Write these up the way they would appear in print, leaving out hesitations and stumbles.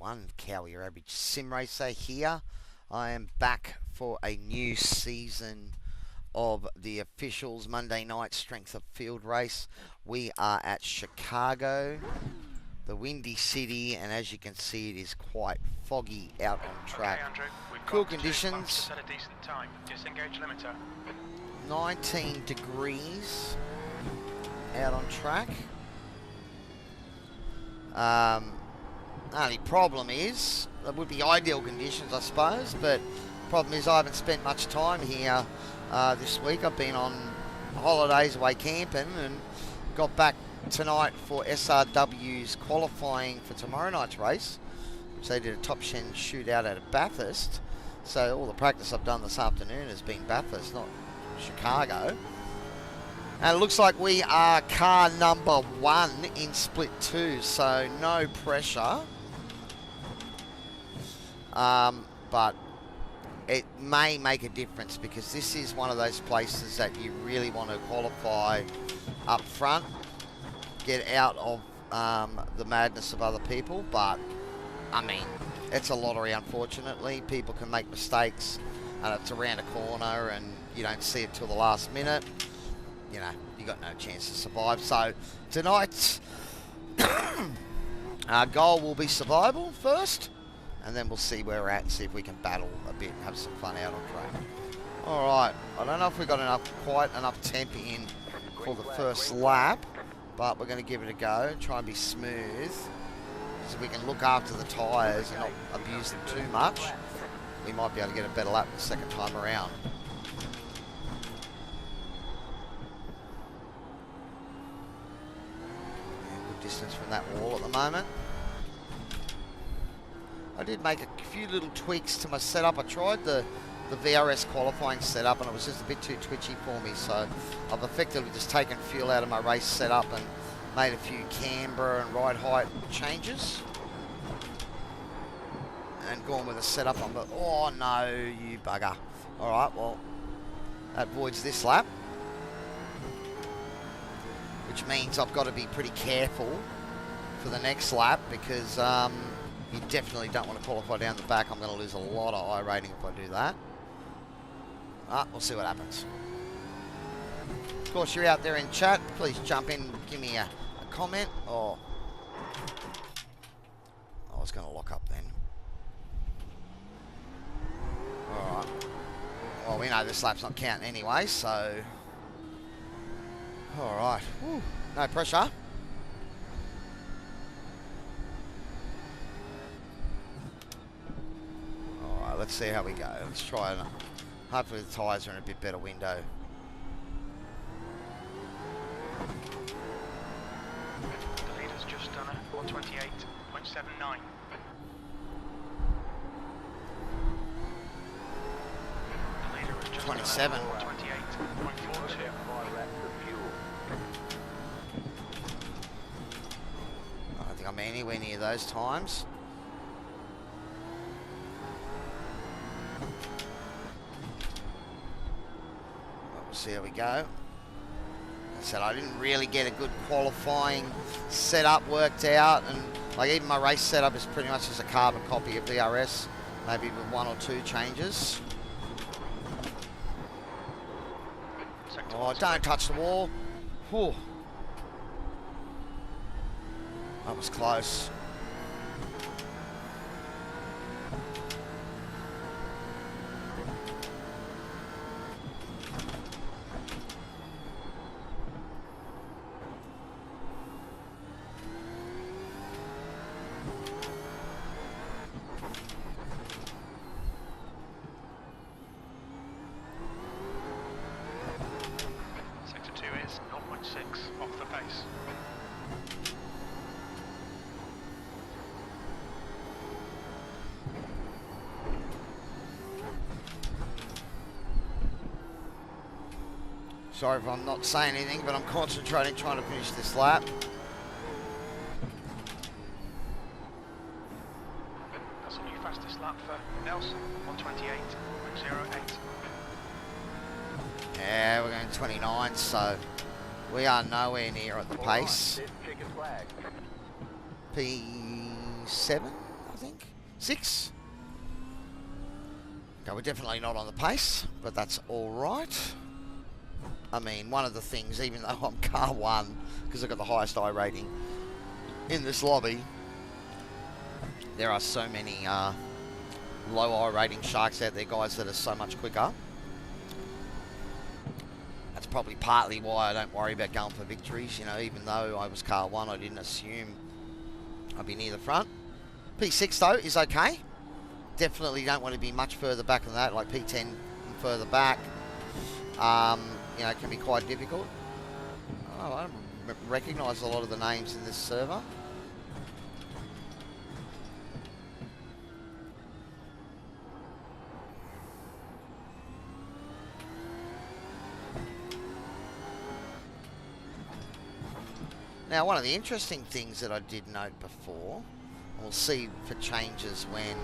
everyone, Cowy, your average sim racer here. I am back for a new season of the officials Monday night strength of field race. We are at Chicago, the windy city, and as you can see it is quite foggy out on track. Okay, Andrew, cool conditions, set a decent time. Disengage limiter. 19 degrees out on track. Only problem is, it would be ideal conditions I suppose, but problem is I haven't spent much time here this week. I've been on holidays away camping and got back tonight for SRW's qualifying for tomorrow night's race, which they did a top 10 shootout at Bathurst. So all the practice I've done this afternoon has been Bathurst, not Chicago. And it looks like we are car number 1 in split 2, so no pressure. But it may make a difference because this is one of those places that you really want to qualify up front, get out of the madness of other people. But I mean, it's a lottery, unfortunately. People can make mistakes and it's around a corner and you don't see it till the last minute. You know, you got no chance to survive. So tonight's our goal will be survival first, and then we'll see where we're at and see if we can battle a bit and have some fun out on track. Alright, I don't know if we got quite enough temp in for the first lap, but we're going to give it a go, try and be smooth, so we can look after the tyres and not abuse them too much. We might be able to get a better lap the second time around. Distance from that wall at the moment. I did make a few little tweaks to my setup. I tried the VRS qualifying setup and it was just a bit too twitchy for me, so I've effectively just taken fuel out of my race setup and made a few camber and ride height changes and gone with a setup on the... Oh no, you bugger. Alright, well, that voids this lap, which means I've got to be pretty careful for the next lap because you definitely don't want to qualify down the back. I'm going to lose a lot of I rating if I do that. We'll see what happens. Of course, you're out there in chat. Please jump in and give me a comment. Oh, I was going to lock up then. Alright. Well, we know this lap's not counting anyway, so... Alright, no pressure. Alright, let's see how we go. Let's try and hopefully the tyres are in a bit better window. The leader's just done a 128.79. The leader has just 27. done a 128.42. I don't think I'm anywhere near those times. We'll see how we go. Like I said, I didn't really get a good qualifying setup worked out, and like even my race setup is pretty much just a carbon copy of VRS, maybe with 1 or 2 changes. Oh, don't touch the wall. Whew. That was close. Sector 2 is 0.6 off the pace. Sorry if I'm not saying anything, but I'm concentrating trying to finish this lap. That's the new fastest lap for Nelson, 128.08. Yeah, we're going 29, so we are nowhere near at the pace. P7, I I think. 6. Okay, we're definitely not on the pace, but that's all right. I mean, one of the things, even though I'm car 1, because I've got the highest I rating in this lobby, there are so many low I rating sharks out there, guys, that are so much quicker. That's probably partly why I don't worry about going for victories. You know, even though I was car 1, I didn't assume I'd be near the front. P6 though is okay. Definitely don't want to be much further back than that, like P10 and further back. You know, it can be quite difficult. Oh, I don't recognise a lot of the names in this server. Now, one of the interesting things that I did note before, we'll see if it changes when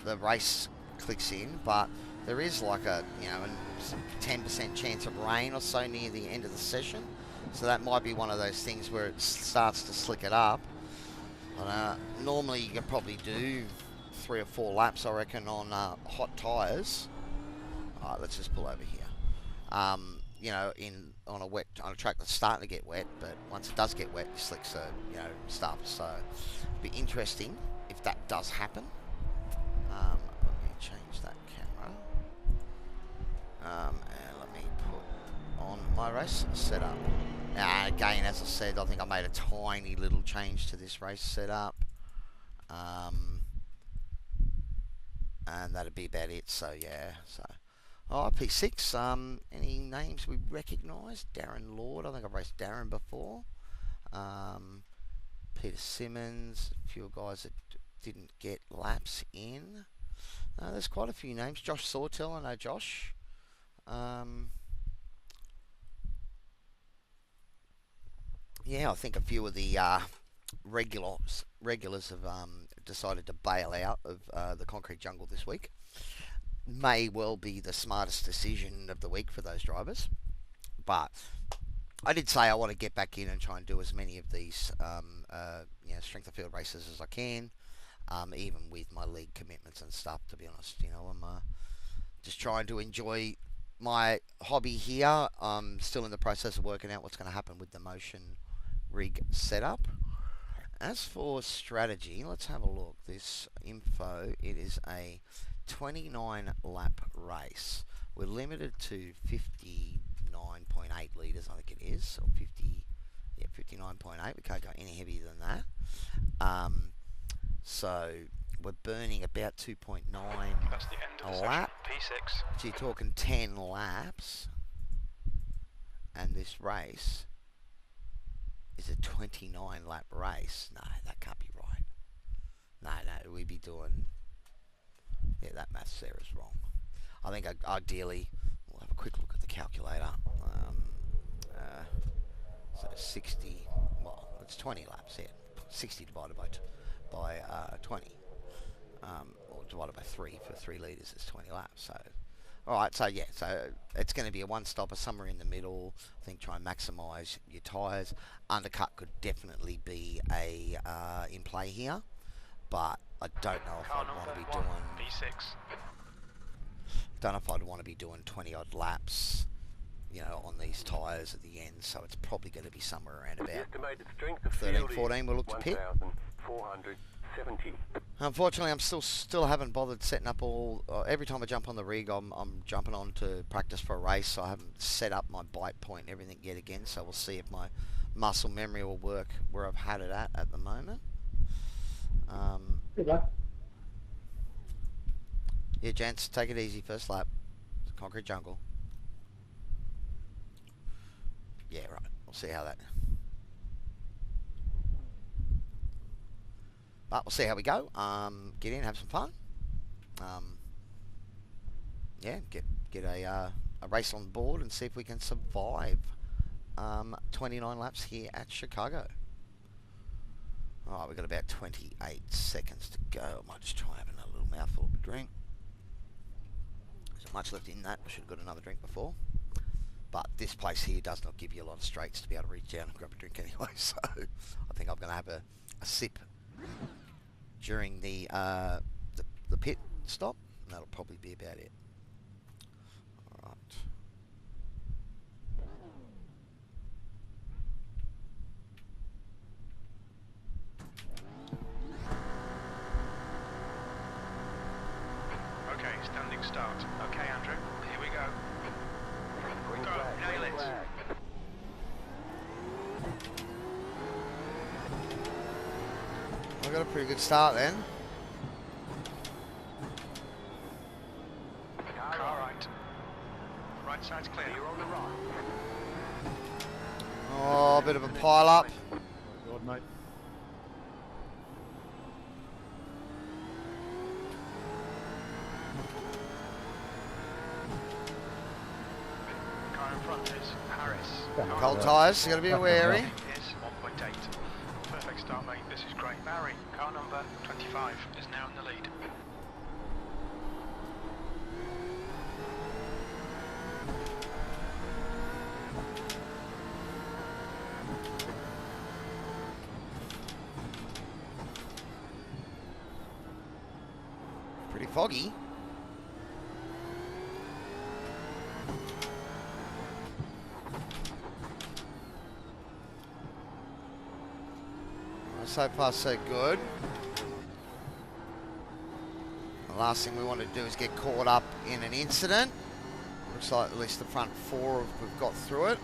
the race clicks in, but there is like a, you know, a 10% chance of rain or so near the end of the session. So that might be one of those things where it starts to slick it up. But, normally you can probably do 3 or 4 laps, I reckon, on hot tyres. Alright, let's just pull over here. You know, on a track that's starting to get wet, but once it does get wet, your slicks are, you know, stuff. So it'll be interesting if that does happen. Let me change that camera. And let me put on my race setup. Now, again, as I said, I think I made a tiny little change to this race setup. And that'd be about it. So yeah, so. Oh, P6, any names we recognise? Darren Lord, I think I've raced Darren before. Peter Simmons, a few guys that didn't get laps in. There's quite a few names. Josh Sawtell, I know Josh. Yeah, I think a few of the regulars have decided to bail out of the concrete jungle this week. May well be the smartest decision of the week for those drivers, but I did say I want to get back in and try and do as many of these you know, strength of field races as I can, even with my league commitments and stuff. To be honest, you know, I'm just trying to enjoy my hobby here. I'm still in the process of working out what's going to happen with the motion rig setup. As for strategy, let's have a look. This info, it is a 29 lap race. We're limited to 59.8 litres, I think it is, or 59.8. We can't go any heavier than that. So we're burning about 2.9 a lap. P6. So you're talking 10 laps, and this race is a 29 lap race. No, that can't be right. No, we'd be doing... Yeah, that maths there is wrong. I think ideally, we'll have a quick look at the calculator. So 60, well, it's 20 laps here. 60 divided by 20, or divided by 3 for 3 litres is 20 laps. So, alright, so yeah, so it's going to be a one-stopper somewhere in the middle. I think try and maximise your tyres. Undercut could definitely be a in play here, but I don't know if I'd want to be doing... P6. Don't know if I'd want to be doing 20 odd laps, you know, on these tyres at the end. So it's probably going to be somewhere around about 13, 14. We'll look to pit. Unfortunately, I'm still haven't bothered setting up all. Every time I jump on the rig, I'm jumping on to practice for a race. So I haven't set up my bite point and everything yet again. So we'll see if my muscle memory will work where I've had it at the moment. Yeah, gents, take it easy. First lap. Concrete jungle. Yeah, right. We'll see how that... But we'll see how we go. Get in, have some fun. Yeah, get a race on board and see if we can survive 29 laps here at Chicago. Alright, we've got about 28 seconds to go. I might just try having a little mouthful of a drink. There's not much left in that. I should have got another drink before. But this place here does not give you a lot of straights to be able to reach down and grab a drink anyway. So I think I'm going to have a sip during the pit stop. And that'll probably be about it. All right. Okay, standing start. Okay, Andrew, here we go. Go, nail it. I got a pretty good start then. Car right. Right side's clear. You're on the right. Oh, a bit of a pile up. Oh, God, mate. Car in front is Harris. Cold tyres, you got to be wary. Is 1.8. Perfect start, mate. This is great. Barry, car number 25 is now in the lead. Pretty foggy. So far so good. The last thing we want to do is get caught up in an incident. Looks like at least the front four we've got through it.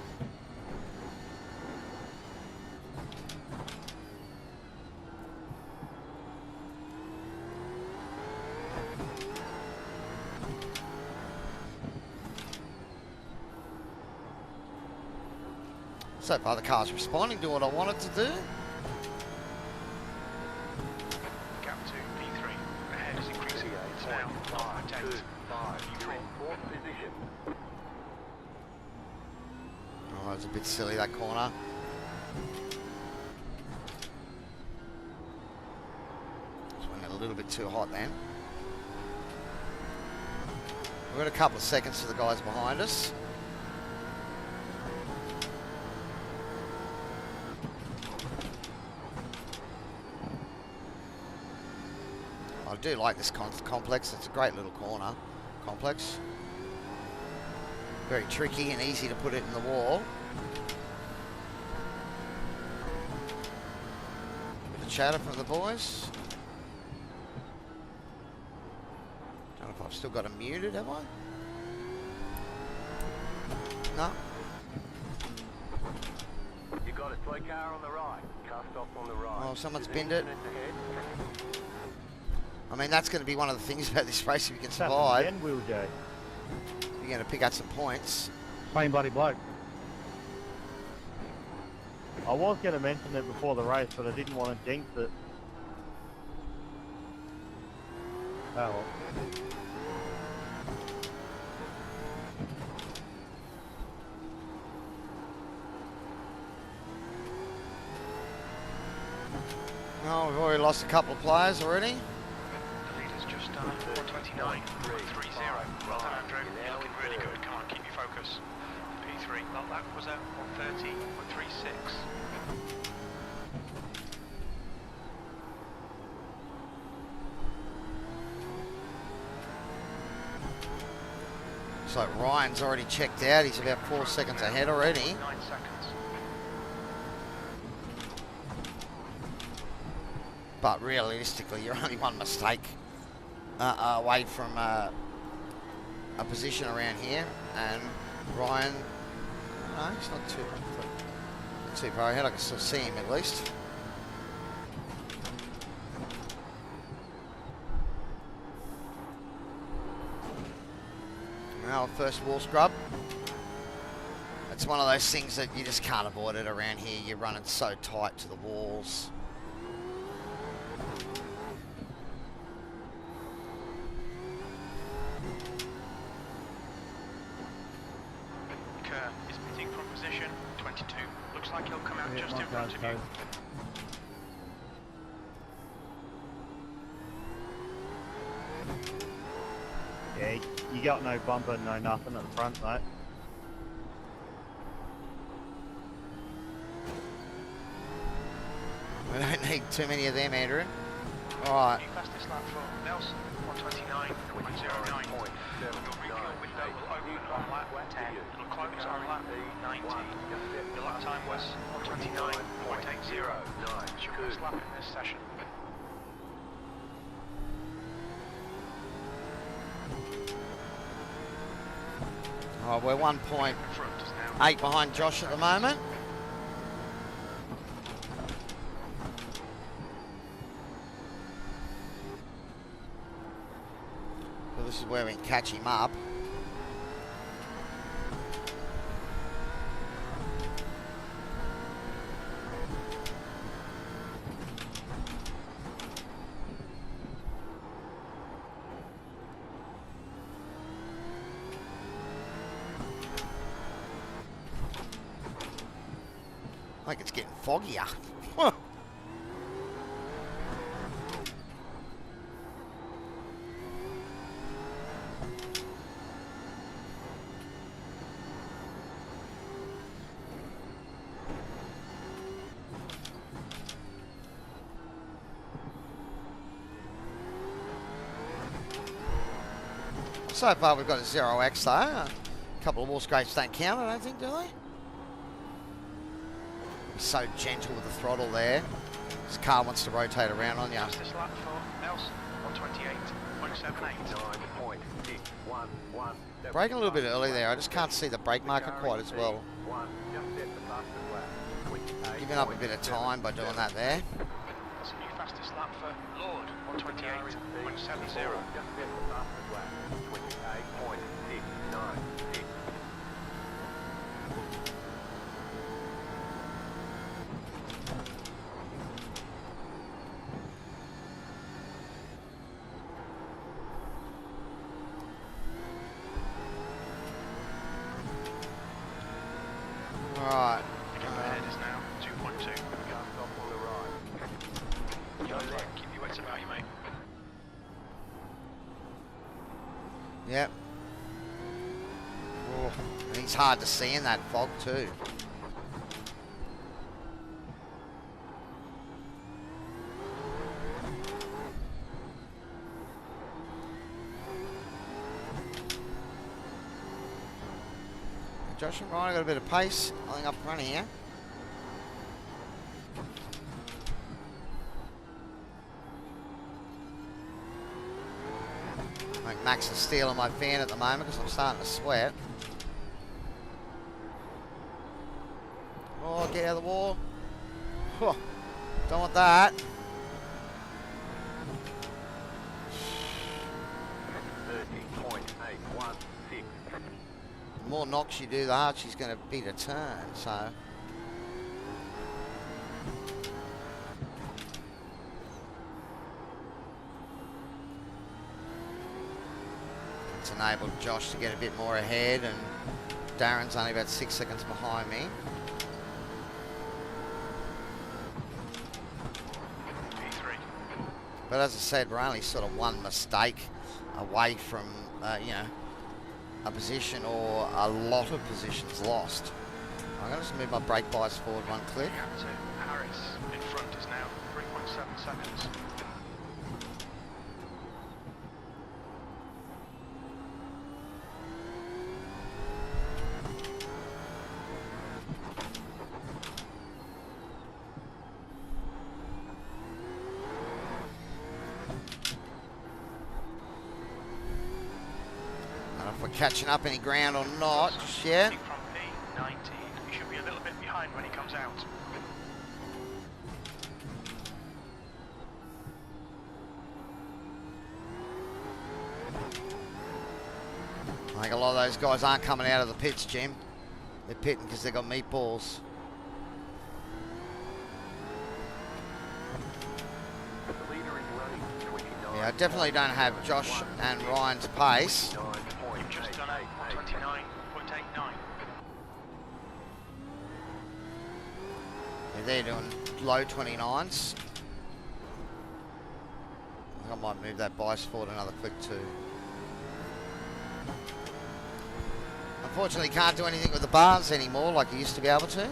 So far the car's responding to what I want it to do. Gap to P3. Ahead is increasing. It's now 0.8. Oh, that was a bit silly, that corner. Just went a little bit too hot then. We've got a couple of seconds for the guys behind us. I do like this complex. It's a great little corner complex. Very tricky and easy to put it in the wall. Bit of chatter from the boys. Don't know if I've still got them muted, have I? No. You got a toy car on the right. Car stop on the right. Oh, someone's binned it. I mean, that's going to be one of the things about this race. If you can survive, Again, Will J. you're going to pick up some points. Same bloody bloke. I was going to mention it before the race, but I didn't want to jinx it. Oh well. Oh, we've already lost a couple of players already. The leader's just done 129.30. Well done, Andrew. You're looking really good. Come on, keep your focus. P3. Well, that was at 130.36. So Ryan's already checked out. He's about 4 seconds ahead already. 9 seconds. But realistically, you're only one mistake away from a position around here. And Ryan, no, he's not too far ahead. I can still see him at least. Now, first wall scrub. It's one of those things that you just can't avoid it around here. You're running so tight to the walls. Kerr is pitting from position 22. Looks like he'll come out just in front of you. Yeah, you got no bumper, no nothing at the front, mate. We don't need too many of them, Andrew. Alright. New fastest lap for Nelson, 129.09. Your refuel window will open on lap 10. It'll close on lap 19. Your lap time was 129.80. It's your first lap in this session. Oh, we're 1.8 behind Josh at the moment. So this is where we can catch him up. I think it's getting foggier. So far we've got a 0x though. A couple of wall scrapes don't count, I don't think, do they? So gentle with the throttle there. This car wants to rotate around on you. Fastest lap for Nelson, 128.78. Braking a little bit early there. I just can't see the brake marker quite as well. Giving up a bit of time by doing that there. That's a new fastest lap for Lord, 128.70. Right. The gap ahead is now 2.2. Keep your wits about you, mate. Yep. Oh, and he's hard to see in that fog too. Josh and Ryan got a bit of pace, I think, up front here. I think Max is stealing my fan at the moment because I'm starting to sweat. Oh, get out of the wall. Whew. Don't want that. The more knocks you do, the harder she's going to be to turn, so. It's enabled Josh to get a bit more ahead, and Darren's only about 6 seconds behind me. But as I said, we're only sort of one mistake away from, you know, a position or a lot of positions lost. I'm going to just move my brake bias forward one click. Gap to Harris in front is now 3.7 seconds. We're catching up any ground or not just yet. From P19, he should be a little bit behind when he comes out. I think a lot of those guys aren't coming out of the pits, Jim. They're pitting because they've got meatballs. Yeah, I definitely don't have Josh and Ryan's pace. You've just done 29.89. Yeah, they're doing low 29s. I think I might move that bias forward another click too. Unfortunately, can't do anything with the bars anymore like you used to be able to.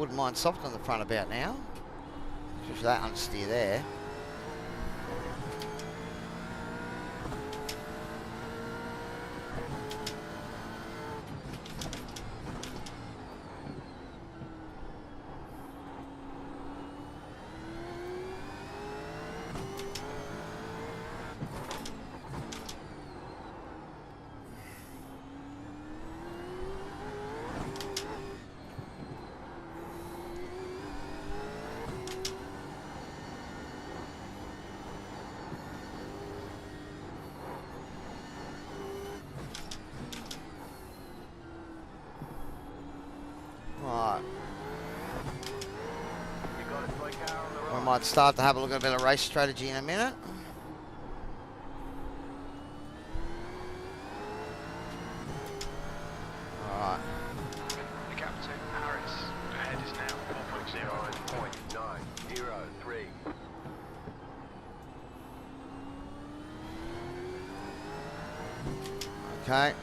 wouldn't mind soft on the front about now. Especially that understeer there. Might start to have a look at a bit of race strategy in a minute. Alright. The gap to Harris ahead is now 4.903. Okay.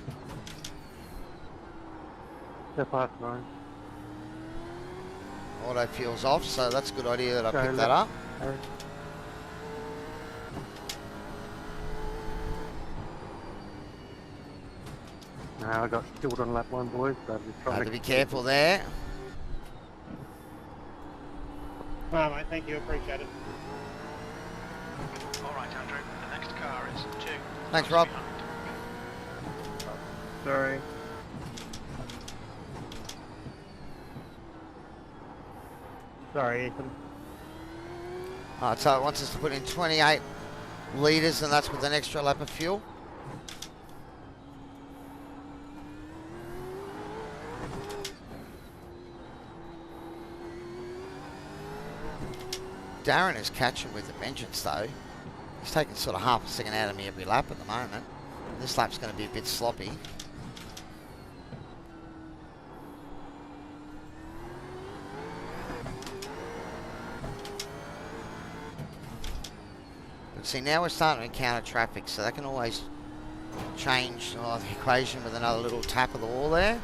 Step past 9. Auto fuel's off, so that's a good idea that I picked that up. Now I got killed on lap 1, boys. So Have to be careful there. Alright, mate, thank you, appreciate it. Alright, Andrew, the next car is 2. Thanks, Rob. Sorry. Sorry, Ethan. Alright, so it wants us to put in 28 litres, and that's with an extra lap of fuel. Darren is catching with the vengeance though. He's taking sort of half a second out of me every lap at the moment. This lap's going to be a bit sloppy. But see, now we're starting to encounter traffic, so that can always change the equation with another little tap of the wall there.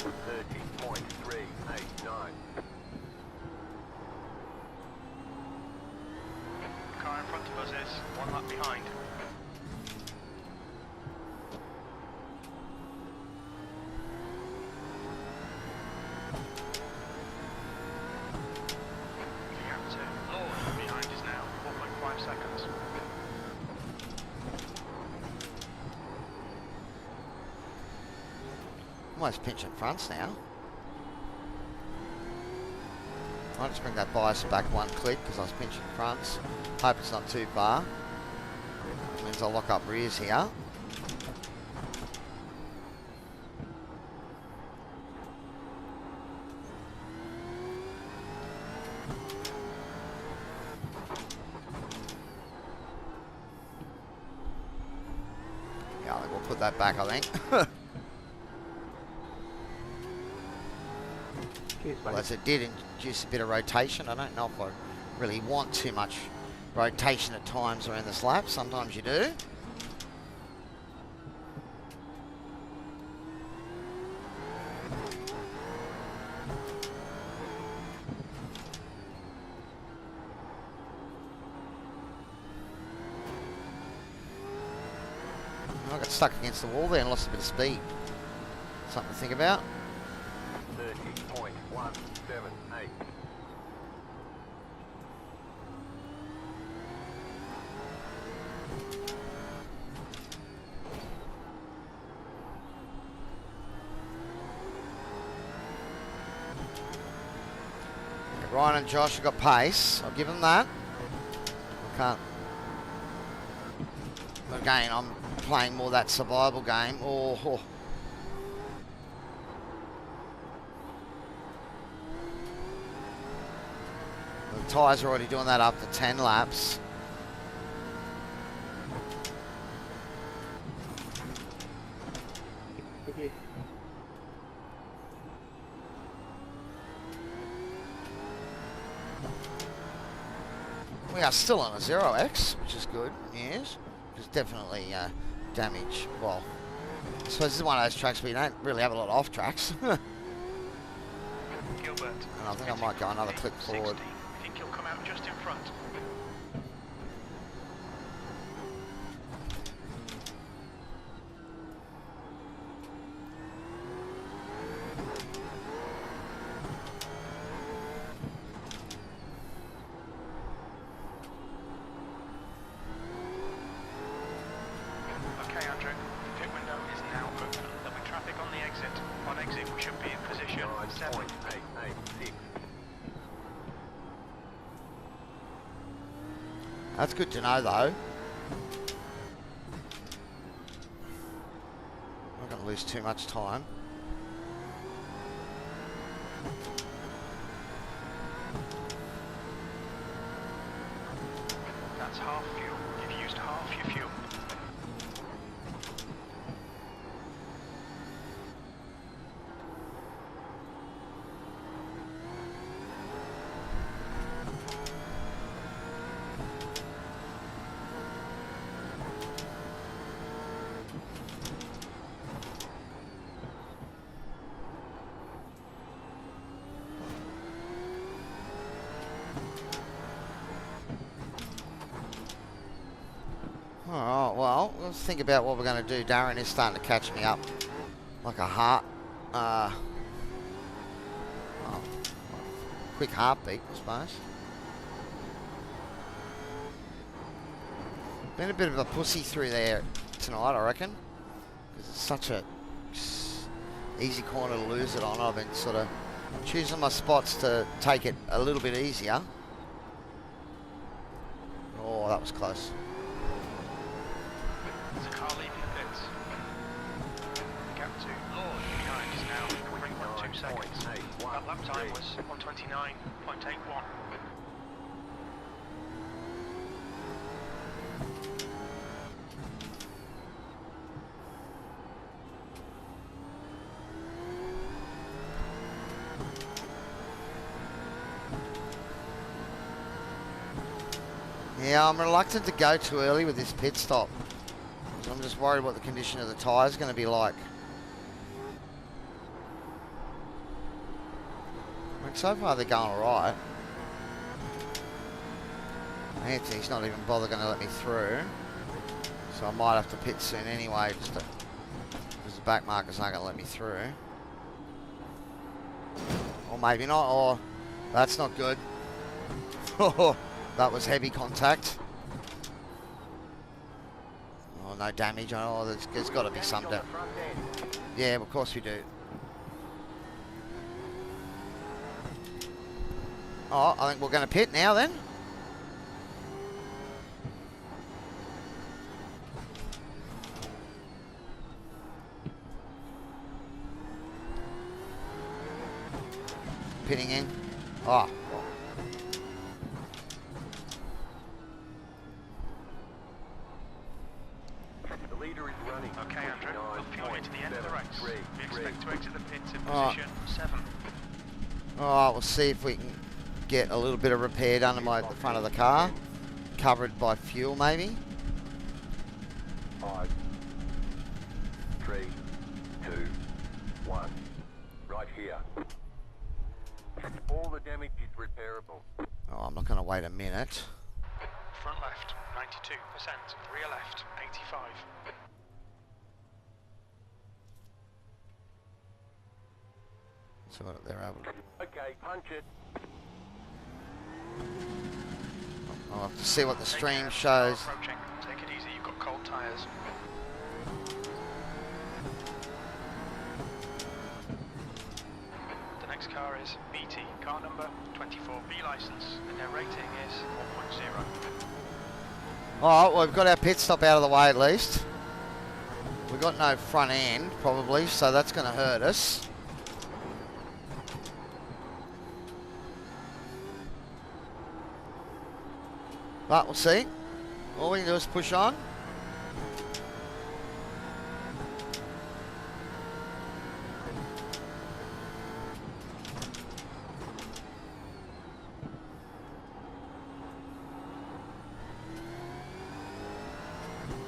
30.389. Car in front of us is 1 lap behind. The gap to Lord behind is now 4.5 seconds. Almost pinching fronts now. I'll just bring that bias back 1 click because I was pinching fronts. Hope it's not too far. That means I'll lock up rears here. Yeah, I think we'll put that back, I think. Well, as it did induce a bit of rotation. I don't know if I really want too much rotation at times around this lap. Sometimes you do. I got stuck against the wall there and lost a bit of speed. Something to think about. 30.178. Ryan and Josh have got pace. I'll give them that. I can't. Again, I'm playing more that survival game. Oh. The tyres are already doing that after 10 laps. We are still on a 0x, which is good news. There's definitely damage. Well, I suppose this is one of those tracks where you don't really have a lot of off tracks. And Gilbert. I think I might go another click 60. forward. I think he'll come out just in front. Okay, Andrew. The pit window is now open. There'll be traffic on the exit. On exit, we should be in position 7. 9.886. That's good to know, though. I'm not going to lose too much time. That's half fuel. You've used half your fuel. Alright, well, let's think about what we're going to do. Darren is starting to catch me up like a heart. Quick heartbeat, I suppose. Been a bit of a pussy through there tonight, I reckon. Because it's such a easy corner to lose it on. I've been sort of choosing my spots to take it a little bit easier. Oh, that was close. There's a car leaving the pits. The gap to Lord behind is now 3.2 seconds. That lap time was 129.81. Yeah, I'm reluctant to go too early with this pit stop. I'm just worried what the condition of the tyres is going to be like. I mean, so far they're going alright. Anthony's not even bothered going to let me through. So I might have to pit soon anyway, just because the back markers aren't going to let me through. Or maybe not, or that's not good. That was heavy contact. Oh, no damage. Oh, there's got to be some damage. Yeah, of course we do. Oh, I think we're going to pit now then. Pitting in. Oh. The leader is running. Okay, Andrew, we'll fuel you to the end of the race. We expect to exit the pits in Oh. position 7. Alright, we'll see if we can get a little bit of repair done to the front of the car. Covered by fuel, maybe. 5, 3, 2, 1. Right here. All the damage is repairable. Oh, I'm not going to wait a minute. Front left, 92%. Rear left, 85. So they're able to... Okay, punch it. I'll have to see what the Take stream care. shows. Approaching. Take it easy, you've got cold tyres. The next car is BT, car number 24B license, and their rating is 1.0. Alright, well, we've got our pit stop out of the way at least. We've got no front end, probably, so that's going to hurt us. But we'll see. All we can do is push on.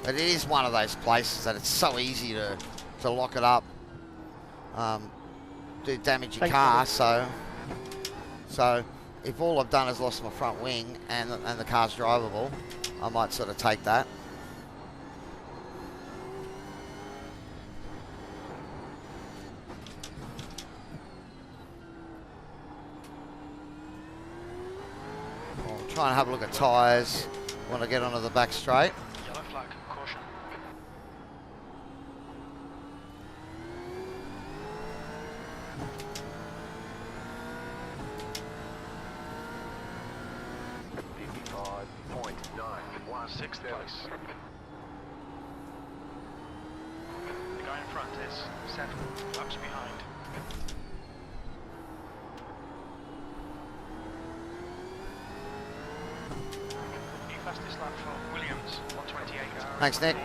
But it is one of those places that it's so easy to to lock it up, do damage your Thanks, car. buddy. So if all I've done is lost my front wing and the car's drivable, I might sort of take that. I'll try and have a look at tyres when I get onto the back straight. Yellow flag, caution. Sixth place. The guy in front is 7 laps behind. New fastest lap for Williams, 128. Thanks, Nick. Okay,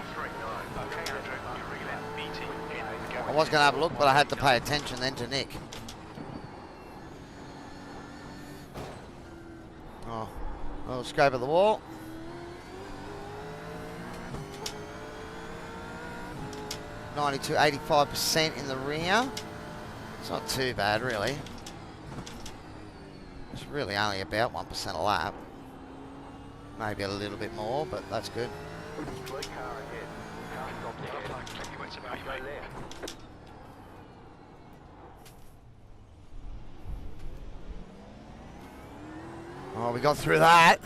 Andrew, you're really beating in the gap. I was going to have a look, but I had to pay attention then to Nick. Oh, a little scrape of the wall. (92, 85% in the rear. It's not too bad, really. It's really only about 1% a lap. Maybe a little bit more, but that's good. Car ahead. Car stopped Yellow ahead. flag, check your wits about you, Go mate. left. Oh, we got through that.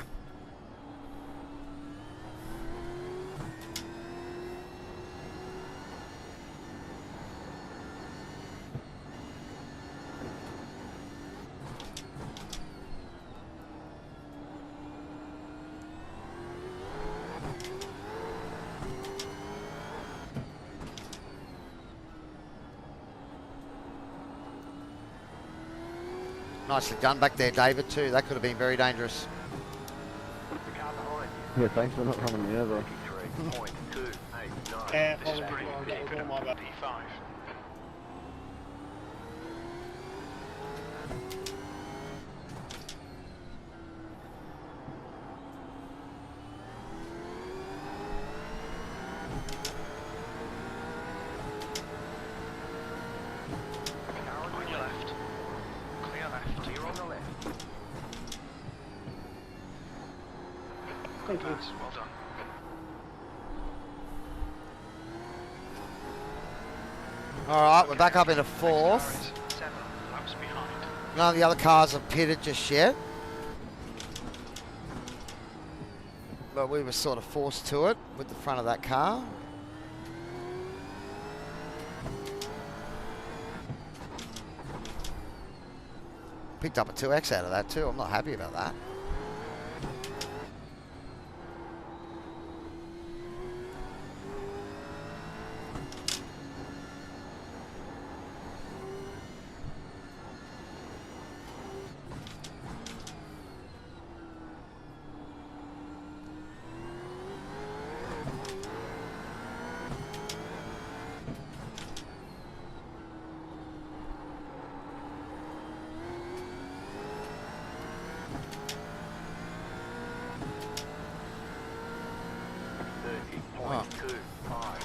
Nicely done back there, David, too. That could have been very dangerous. The car behind you. Yeah, thanks for not running me over. 53.289. Yeah, This is apologies, pretty Warren, that was good all my at bad. P5. On your left. Clear left. You're on the left. Thank you. Pass. Well done. All right, we're back up into Next car fourth. is 7 laps behind. None of the other cars have pitted just yet. But we were sort of forced to it with the front of that car. Picked up a 2X out of that too. I'm not happy about that.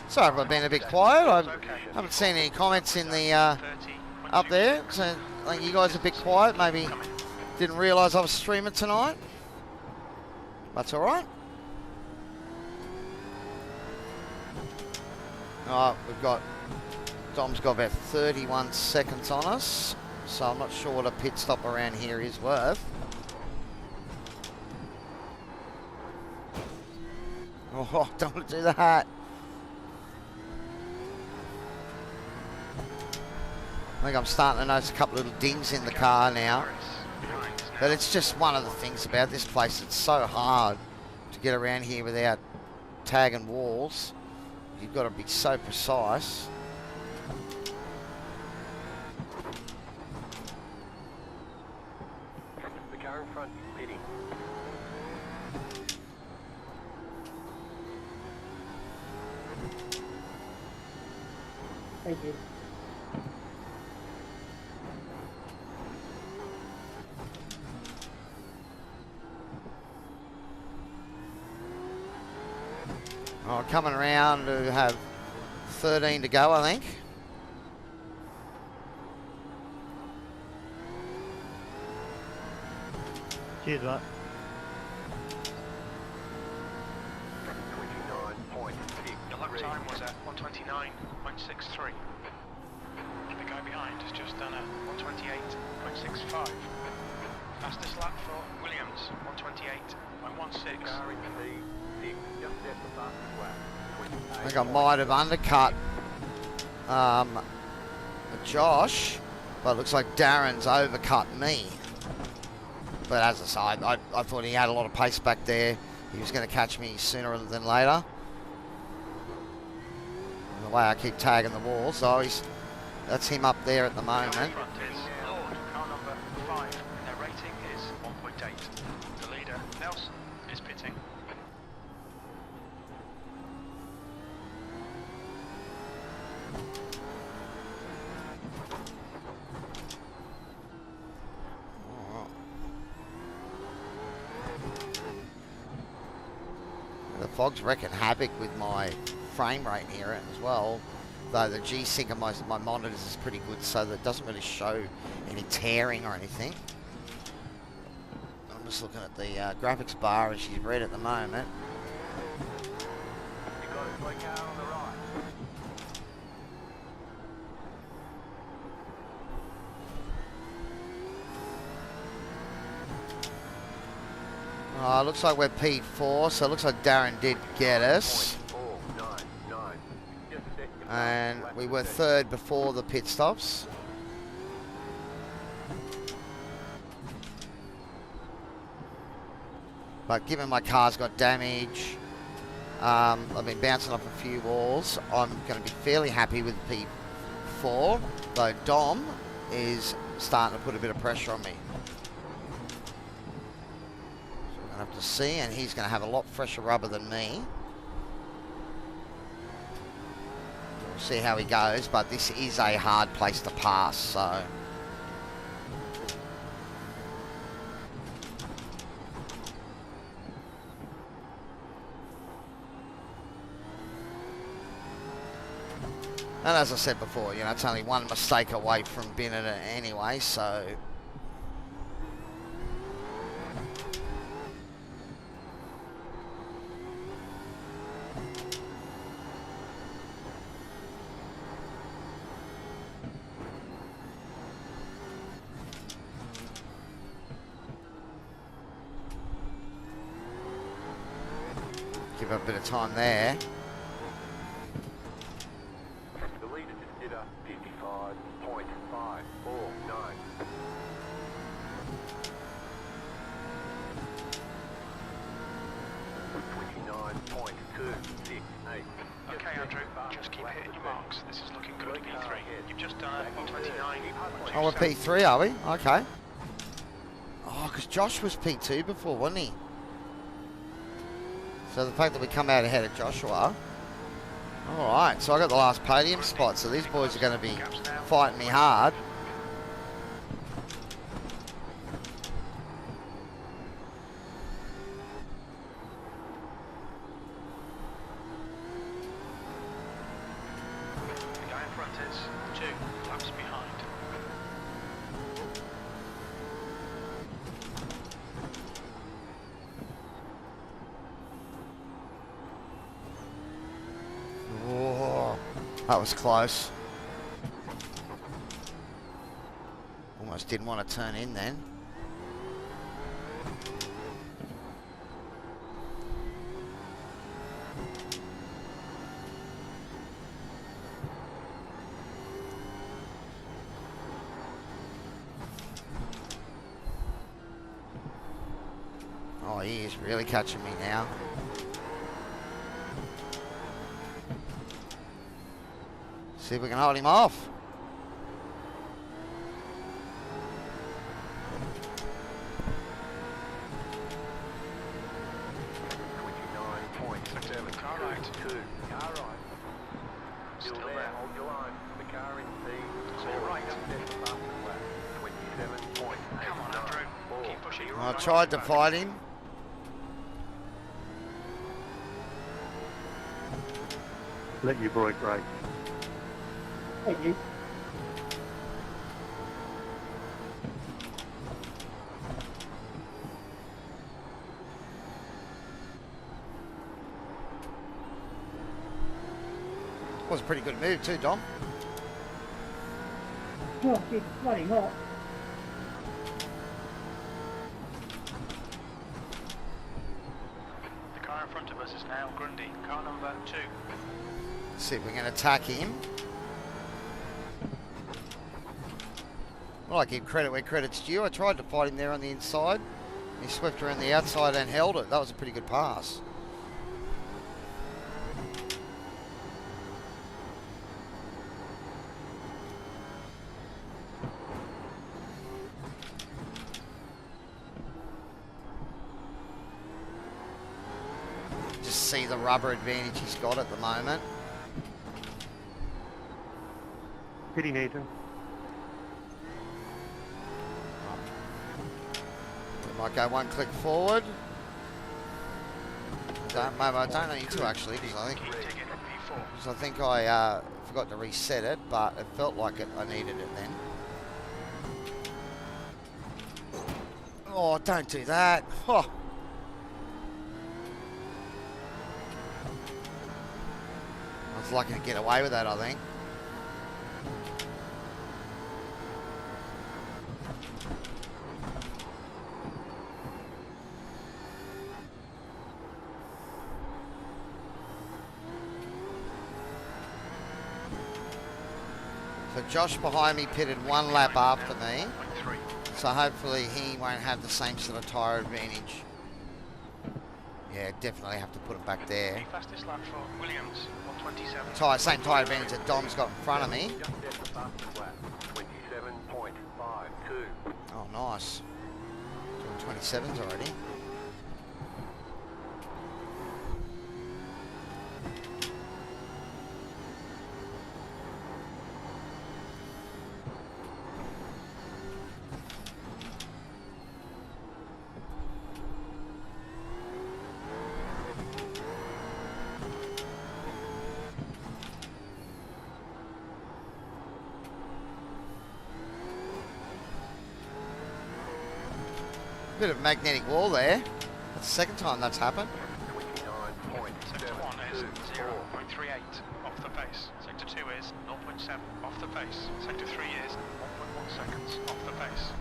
Sorry if I've been a bit quiet. I haven't seen any comments in the up there, so I think you guys are a bit quiet. Maybe didn't realise I was streaming tonight. That's all right. All right, we've got Dom's got about 31 seconds on us, so I'm not sure what a pit stop around here is worth. Oh, don't want to do that. I think I'm starting to notice a couple little dings in the car now. But it's just one of the things about this place. It's so hard to get around here without tagging walls. You've got to be so precise. The car in front is pitting. Thank you. Oh, coming around to have 13 to go, I think. Cheers, mate. 29.6. Your lap time was at 129.63. The guy behind has just done a 128.65. Fastest lap for Williams, 128.16. Car in P6, just at the fastest lap. I think I might have undercut Josh, but it looks like Darren's overcut me. But as I say, I thought he had a lot of pace back there. He was going to catch me sooner than later. And the way I keep tagging the wall, so that's him up there at the moment. Front is Lord, car number 5, and their rating is 1.8. The leader, Nelson, is pitting. The fog's wreaking havoc with my frame rate here as well, though the G-Sync of my monitors is pretty good, so that it doesn't really show any tearing or anything. I'm just looking at the graphics bar, and she's red at the moment. You got a slow car on the right. Looks like we're P4, so it looks like Darren did get us. 4.99. Just set your And lap we to were D. third before the pit stops. But given my car's got damage, I've been bouncing off a few walls, I'm going to be fairly happy with P4, though Dom is starting to put a bit of pressure on me. So we're going to have to see, and he's going to have a lot fresher rubber than me. We'll see how he goes, but this is a hard place to pass, so... And as I said before, you know, it's only one mistake away from being in it anyway, so... Give it a bit of time there. The leader just did a 55.549. Okay, Andrew, just keep hitting your marks. This is looking good, P3. You've just done a 129.27. Oh, we're P3, are we? Okay. Oh, because Josh was P2 before, wasn't he? So the fact that we come out ahead of Joshua. Alright, so I got the last podium spot, so these boys are going to be fighting me hard. The guy in front is 2 laps behind. Whoa, that was close. Almost didn't want to turn in then. Oh, he is really catching me now. See if we can hold him off. Car right. Car right. Still Still there, there. hold your line. The car in P4. Clear right. Just set the fastest lap. 27.894. Come on, Andrew. Keep pushing. I tried to fight him. Let your boy break. Thank you. Was a pretty good move too, Dom. Oh, it's bloody hot. The car in front of us is now Grundy, car number 2. Let's see if we can attack him. Well, I give credit where credit's due. I tried to fight him there on the inside. He swept around the outside and held it. That was a pretty good pass. Just see the rubber advantage he's got at the moment. Pity Nathan. We might go one click forward. Maybe I don't need to actually, because I think I forgot to reset it, but it felt like I needed it then. Oh, don't do that. Oh. I was lucky to get away with that, I think. So Josh behind me pitted one lap after me, so hopefully he won't have the same sort of tyre advantage. Yeah, definitely have to put him back there. The fastest lap for Williams, 127. Same tyre advantage that Dom's got in front of me. Just at the fastest lap. 27.52. Oh, nice. Doing 27s already. Bit of magnetic wall there. That's the second time that's happened. Sector 1 is 0.38 off the pace. Sector 2 is 0.7 off the pace. Sector 3 is 1.1 seconds off the pace.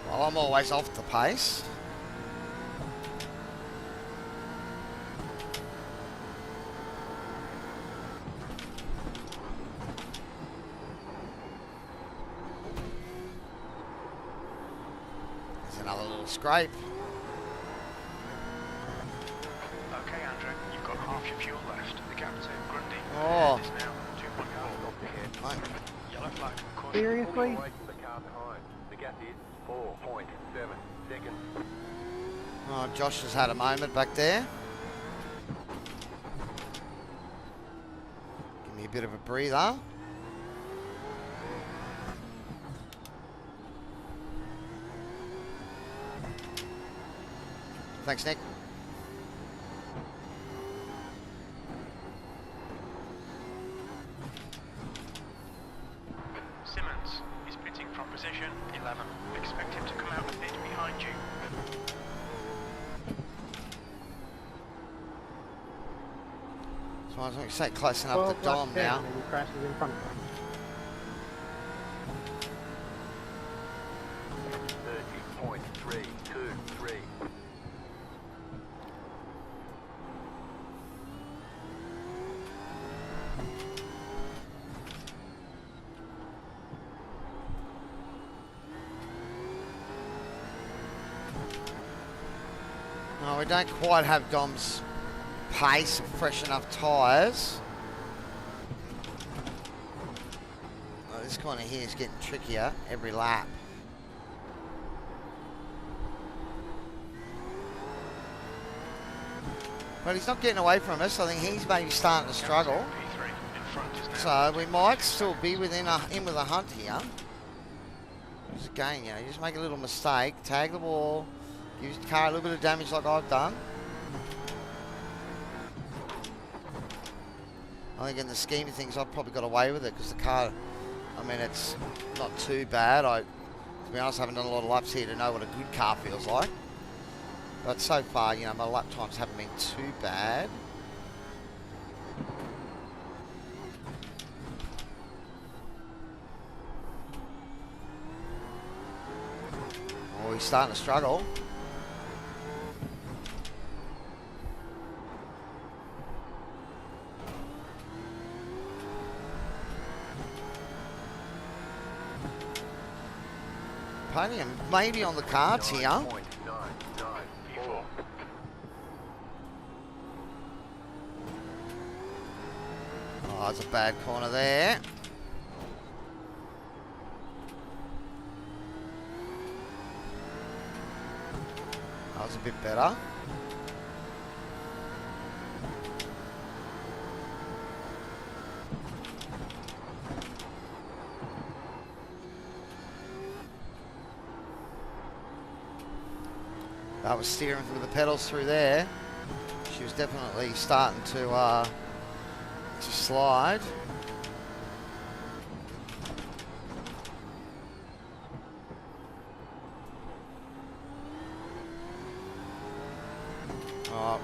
Well, I'm always off the pace. Another little scrape. Okay, Andrew, you've got half your fuel left. The gap to Grundy Oh. is now 2.4. Right. Yellow flag. Caution. Seriously? Away from the car behind. The gap is 4.7 seconds. Oh, Josh has had a moment back there. Give me a bit of a breather. Thanks, Nick. Simmons is pitting from position 11. Expect him to come out with it behind you. So I was going to say close enough to Dom now. And he crashes in front of him. 30.323. No, we don't quite have Dom's pace of fresh enough tyres. Oh, this corner here is getting trickier every lap. But he's not getting away from us. I think he's maybe starting to struggle. P3 in front is now So we might still be in with a hunt here. Just again, you know, you just make a little mistake, tag the wall, Give the car a little bit of damage like I've done. I think in the scheme of things, I've probably got away with it because the car, I mean, it's not too bad. To be honest, I haven't done a lot of laps here to know what a good car feels like. But so far, you know, my lap times haven't been too bad. Oh, he's starting to struggle. Podium maybe on the cards here. Oh, that's a bad corner there. That was a bit better. That was steering with the pedals through there. She was definitely starting to slide. Alright,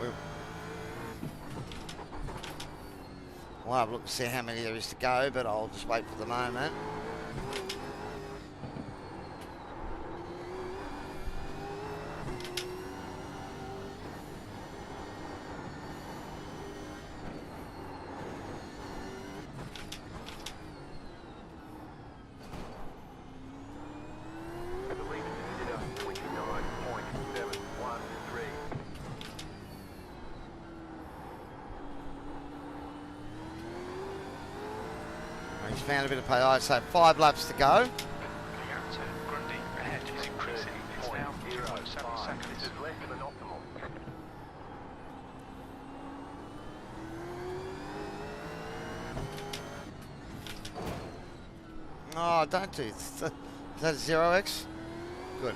we'll have a look to see how many there is to go, but I'll just wait for the moment. He's found a bit of pay, so 5 laps to go. Grundy ahead is increasing. It's now 2.7 seconds. This is less than optimal. Oh, don't do this. Is that 0x? Good.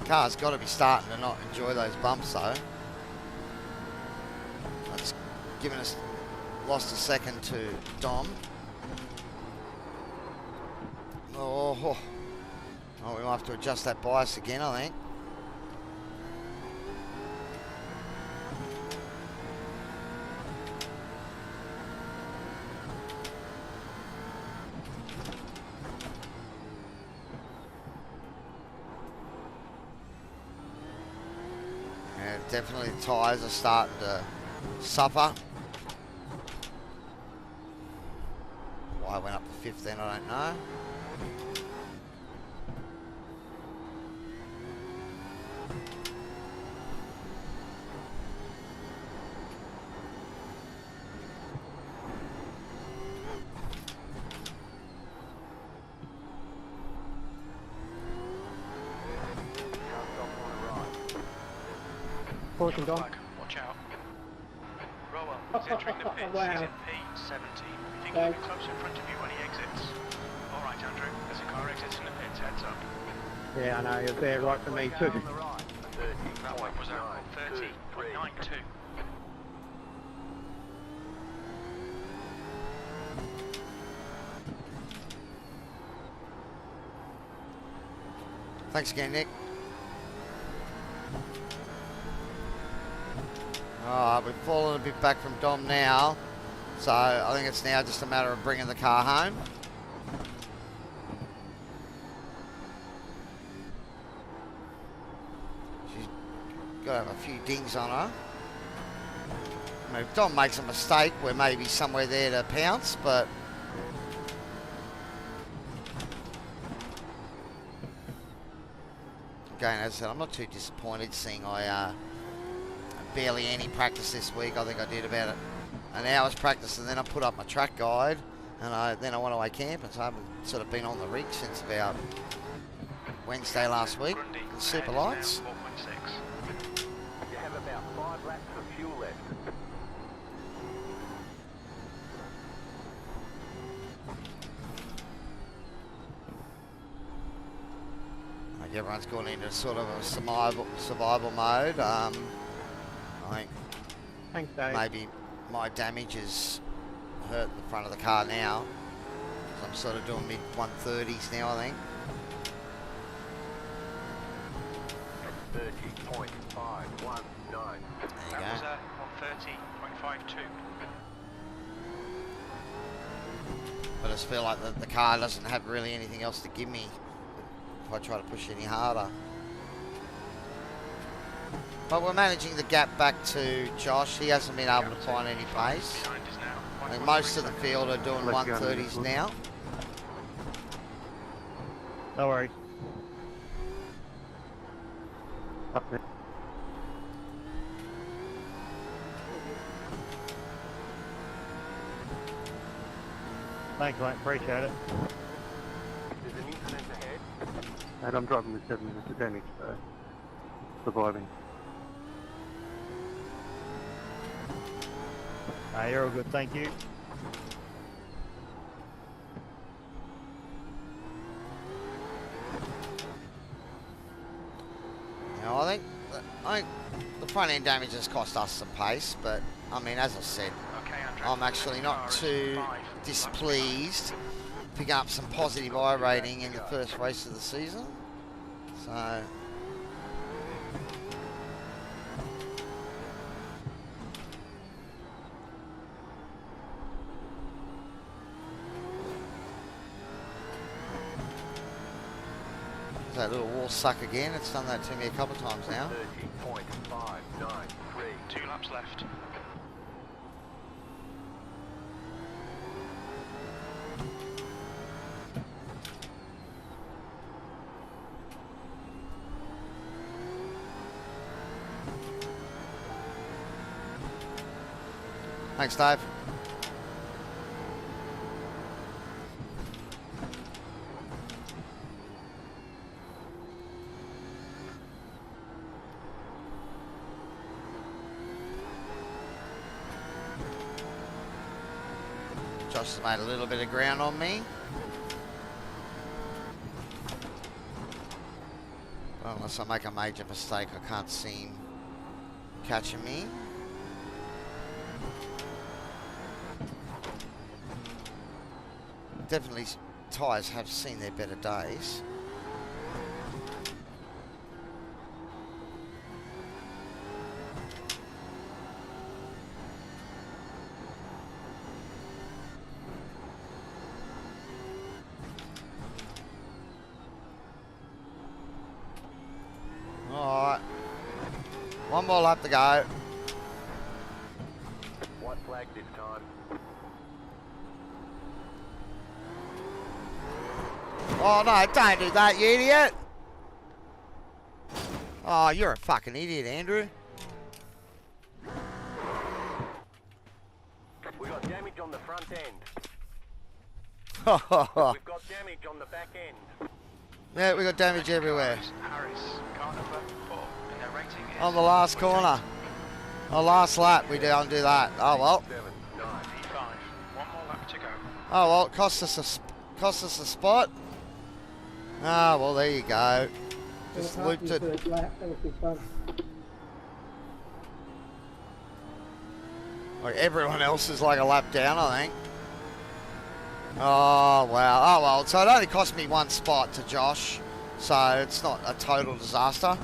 Car's got to be starting to not enjoy those bumps though. That's given us, lost a second to Dom. Oh, we might have to adjust that bias again, I think. Yeah, definitely the tyres are starting to suffer. Why I went up to 15, I don't know. Caution, Dom. Watch out. Rowell is entering the pits. Wow. He's in P17. You think he'll be close in front of you when he exits? All right, Andrew. There's a car exiting the pits. Heads up. Yeah, I know, you're there right for me too. That one was at 30.92. Thanks again, Nick. Alright, we've fallen a bit back from Dom now, so I think it's now just a matter of bringing the car home. She's got to have a few dings on her. I mean, if Dom makes a mistake, we're maybe somewhere there to pounce, but again, as I said, I'm not too disappointed seeing I barely any practice this week. I think I did about an hour's practice, and then I put up my track guide, and then I went away camping, so I haven't sort of been on the rig since about Wednesday last week. Super lights. You have about 5 laps of fuel left. think everyone's gone into sort of a survival mode. I think Thanks, Dave. maybe my damage has hurt the front of the car now. So I'm sort of doing mid 130s now, I think. 30.519. There you That was go. 130.52. I just feel like the car doesn't have really anything else to give me if I try to push any harder. But we're managing the gap back to Josh. He hasn't been able to find any pace. Behind us now. I think most of the field are doing Let's go. 130s now. No worries. Up there. Thanks, mate. Appreciate it. There's an incident ahead. And I'm driving with 7 minutes of damage, so surviving. You're all good, thank you. Now, I think the front end damage has cost us some pace, but I mean, as I said, Okay, Andrew. I'm actually not too displeased picking up some positive I rating in the first race of the season. So that little wall suck again. It's done that to me a couple of times now. 30.593. 2 laps left. Thanks, Dave. Josh has made a little bit of ground on me. Well, unless I make a major mistake, I can't see him catching me. Definitely, tyres have seen their better days. Alright. One more lap to go. White flag this time. Oh no, don't do that, you idiot! Oh, you're a fucking idiot, Andrew. We got damage on the front end. Yeah, We've got damage on the back end. we got damage everywhere. Harris, car number 4, and their rating is On the last corner. On last lap, we don't do that. Oh well. 7, 9. P5. 1 more lap to go. Oh well, it cost us a spot. Ah, well, there you go. Just looped it. Like everyone else is like a lap down, I think. Oh, wow. Oh, well, so it only cost me 1 spot to Josh, so it's not a total disaster.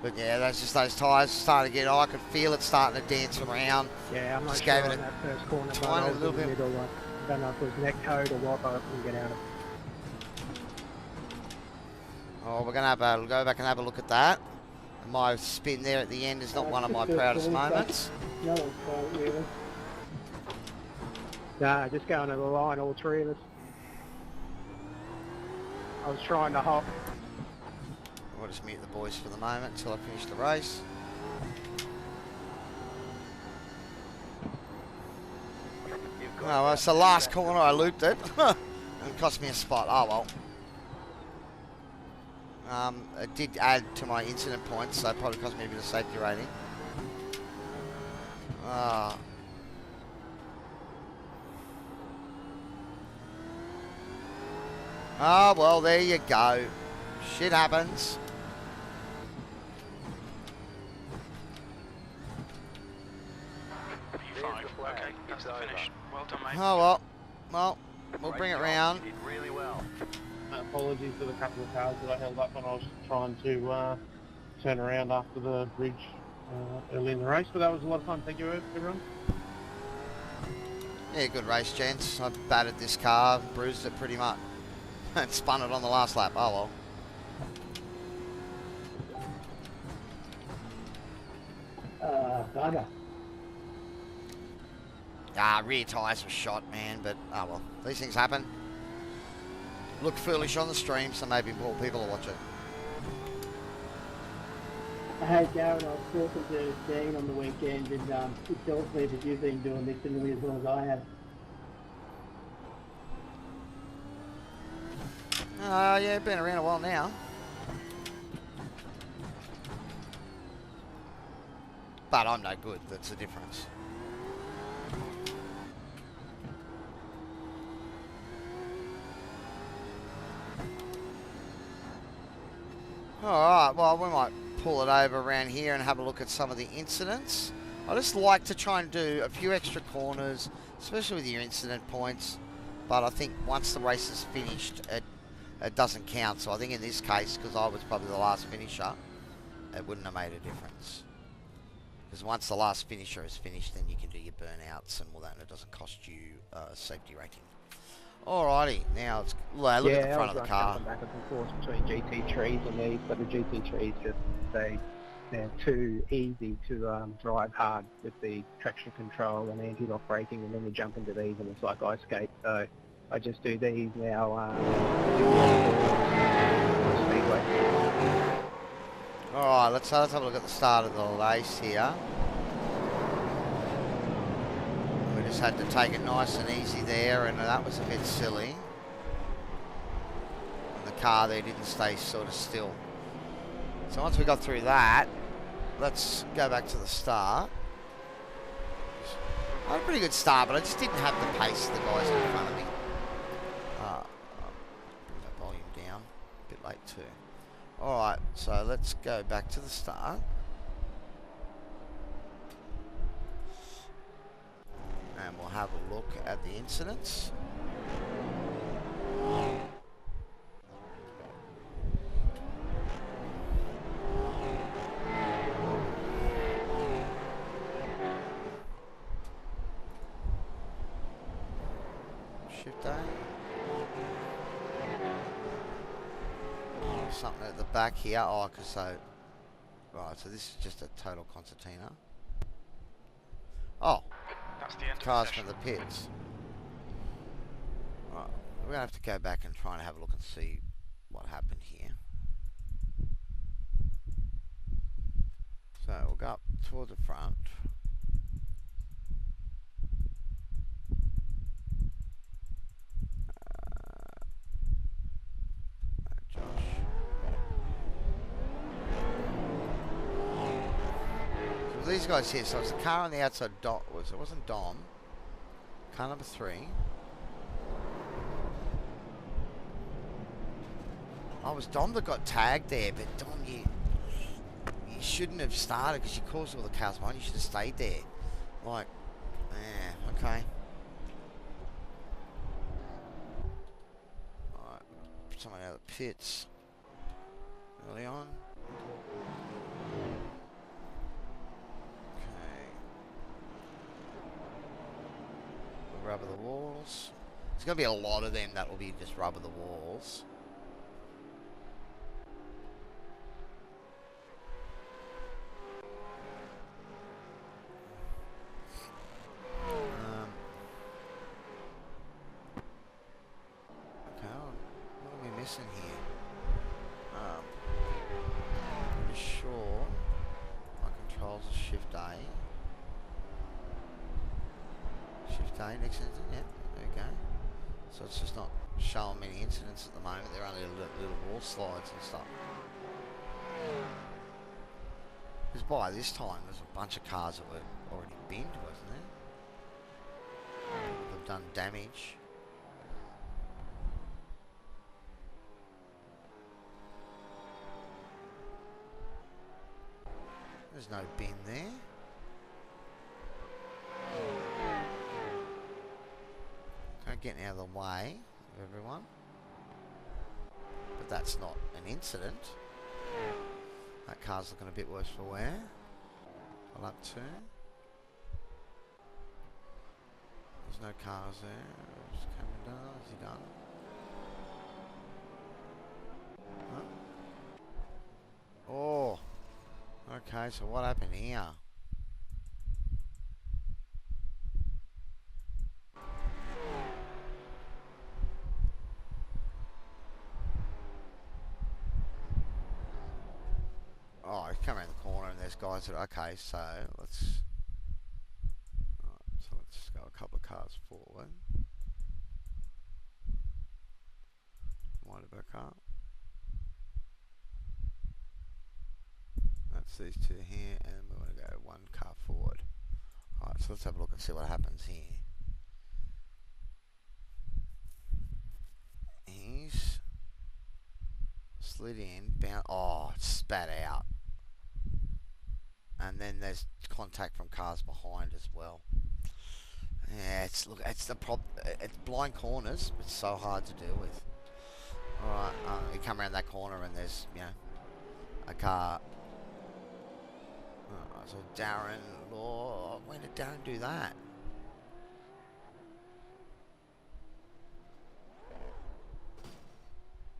But yeah, that's just those tyres starting to get, I could feel it starting to dance around. Yeah, I'm not Just sure gave on it a that first corner, but tiny I was little in the bit. middle. Like, I don't know if it was neck code or what, but I couldn't get out of it. Oh, we're going to go back and have a look at that. My spin there at the end is not one of my proudest moments. No one's fault, really. Nah, just going to the line, all 3 of us. I was trying to hop. I'll just mute the boys for the moment until I finish the race. Oh, well, it's the last corner I looped it. And it cost me a spot. Oh well. It did add to my incident points, so it probably cost me a bit of safety rating. Oh, well, there you go. Shit happens. P5. Okay, that's the finish. Well done, mate. Oh, well. Well, we'll bring it round. You did really well. Apologies for the couple of cars that I held up when I was trying to turn around after the bridge early in the race, but that was a lot of fun. Thank you, everyone. Yeah, good race, gents. I battered this car, bruised it pretty much, and spun it on the last lap. Oh, well. Bugger. Rear tyres were shot, man, but oh well. These things happen. Look foolish on the stream, so maybe more people will watch it. Hey Darren, I was talking to Dean on the weekend and he tells me that you've been doing this nearly as long as I have. Yeah, been around a while now. But I'm no good, that's the difference. Alright, well we might pull it over around here and have a look at some of the incidents. I just like to try and do a few extra corners, especially with your incident points. But I think once the race is finished, it doesn't count. So I think in this case, because I was probably the last finisher, it wouldn't have made a difference. Because once the last finisher is finished, then you can do your burnouts and all that, and it doesn't cost you safety rating. Alrighty, now it's look at the front of the car. Back and forth between GT trees and these, but the GT trees just they're too easy to drive hard with the traction control and anti-lock braking, and then you jump into these and it's like ice skate. So I just do these now. Speedway. Alright, let's have a look at the start of the race here. We just had to take it nice and easy there, and that was a bit silly. And the car there didn't stay sort of still. So once we got through that, let's go back to the start. I had a pretty good start, but I just didn't have the pace of the guys in front of me. Bring that volume down, a bit late too. Alright, so let's go back to the start. And we'll have a look at the incidents. Shift A. Something at the back here. Oh, cause so right. So this is just a total concertina. Oh, That's the end cars of the from session. the pits. Right, we're gonna have to go back and try and have a look and see what happened here. So we'll go up toward the front. Josh. So these guys here, so it's the car on the outside. It wasn't Dom. Car number 3. Oh, it was Dom that got tagged there, but Dom, you shouldn't have started because you caused all the cars behind. You should have stayed there. Like, okay. Alright, someone out of the pits early on. Okay. Rubber the walls. There's going to be a lot of them that will be just rubber the walls. Okay, what are we missing here? Pretty sure my controls are Shift A. Shift A next incident, yep, there we go. So it's just not showing many incidents at the moment, they're only little wall slides and stuff. Because by this time there's a bunch of cars that were already binned, wasn't there? They've done damage. There's no bin there. Okay, getting out of the way of everyone. But that's not an incident. That car's looking a bit worse for wear. Well, up 2. There's no cars there. Is Cameron done? Is he done? Huh? Oh. Okay, so what happened here? Oh, he's come around the corner and there's guys that... Okay, so let's... Alright, so let's go a couple of cars forward. Wind it back up. That's these two here, and we want to go one car forward. Alright, so let's have a look and see what happens here. He's slid in, bound. Oh, spat out. And then there's contact from cars behind as well. Yeah, it's the problem. It's blind corners. It's so hard to deal with. All right, you come around that corner and there's a car. Alright, so Darren. Oh, when did Darren do that?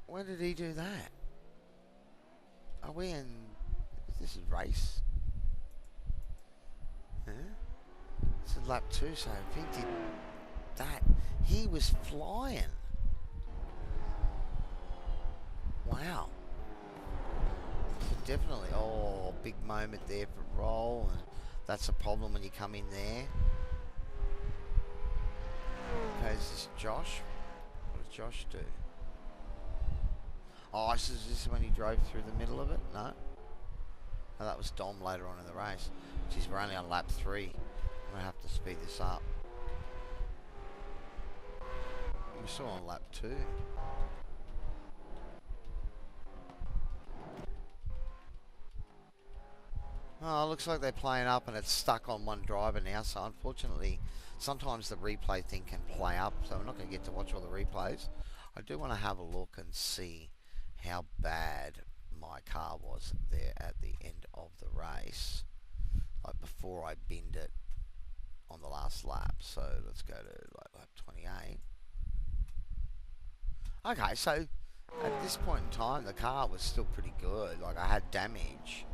When did he do that? Are we in... This is race. Huh? This is lap 2, so if he did that, he was flying. Wow. So definitely, oh, big moment there for roll. That's a problem when you come in there. Okay, is this Josh? What does Josh do? Oh, so is this when he drove through the middle of it? No. No, that was Dom later on in the race. Geez, we're only on lap 3. I'm going to have to speed this up. We saw on lap 2. Oh, looks like they're playing up and it's stuck on one driver now, so unfortunately sometimes the replay thing can play up, so we're not going to get to watch all the replays. I do want to have a look and see how bad my car was there at the end of the race, like before I binned it on the last lap. So let's go to like lap 28. Okay, so at this point in time the car was still pretty good. Like I had damage,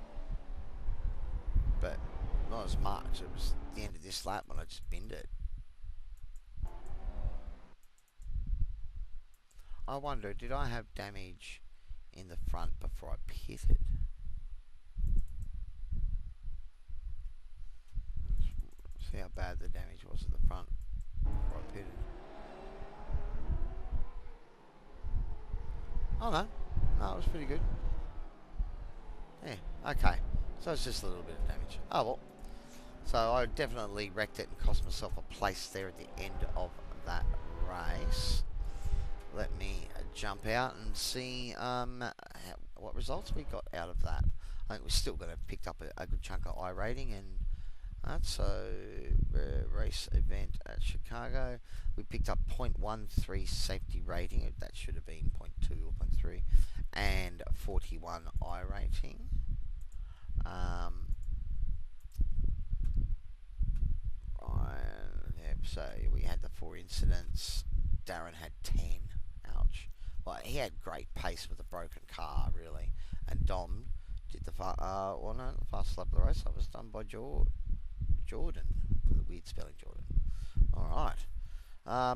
but not as much. It was the end of this lap when I just binned it. I wonder, did I have damage in the front before I pitted? See how bad the damage was at the front before I pitted. Oh no, no, it was pretty good. Yeah, okay. So it's just a little bit of damage. Oh well. So I definitely wrecked it and cost myself a place there at the end of that race. Let me jump out and see what results we got out of that. I think we're still going to have picked up a good chunk of iRating, and so race event at Chicago. We picked up 0.13 safety rating. That should have been 0.2 or 0.3, and 41 iRating. Yeah, so we had the 4 incidents. Darren had 10. Ouch. Well, he had great pace with a broken car, really. And Dom did the the fast lap of the race. That was done by Jordan, with a weird spelling, Jordan. Alright.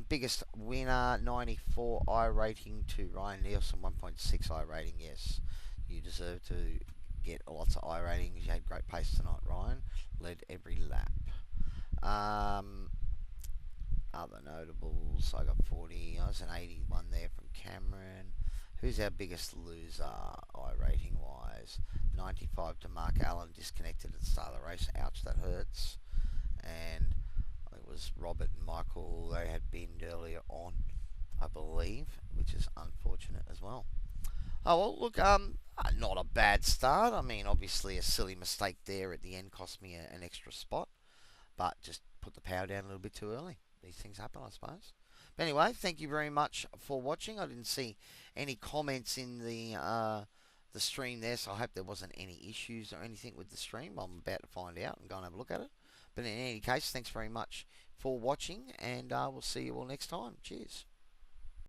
Biggest winner, 94 iRating to Ryan Nielsen, 1.6 iRating. Yes, you deserve to get lots of iRating. You had great pace tonight, Ryan. Led every lap. Other notables, I got 40. I was an 81 there from Cameron. Who's our biggest loser, iRating wise? 95 to Mark Allen, disconnected at the start of the race. Ouch, that hurts. And it was Robert and Michael. They had binned earlier on, I believe, which is unfortunate as well. Oh, well, look, not a bad start. I mean, obviously a silly mistake there at the end cost me an extra spot, but just put the power down a little bit too early. These things happen, I suppose. But anyway, thank you very much for watching. I didn't see any comments in the stream there, so I hope there wasn't any issues or anything with the stream. I'm about to find out and go and have a look at it. But in any case, thanks very much for watching, and we'll see you all next time. Cheers.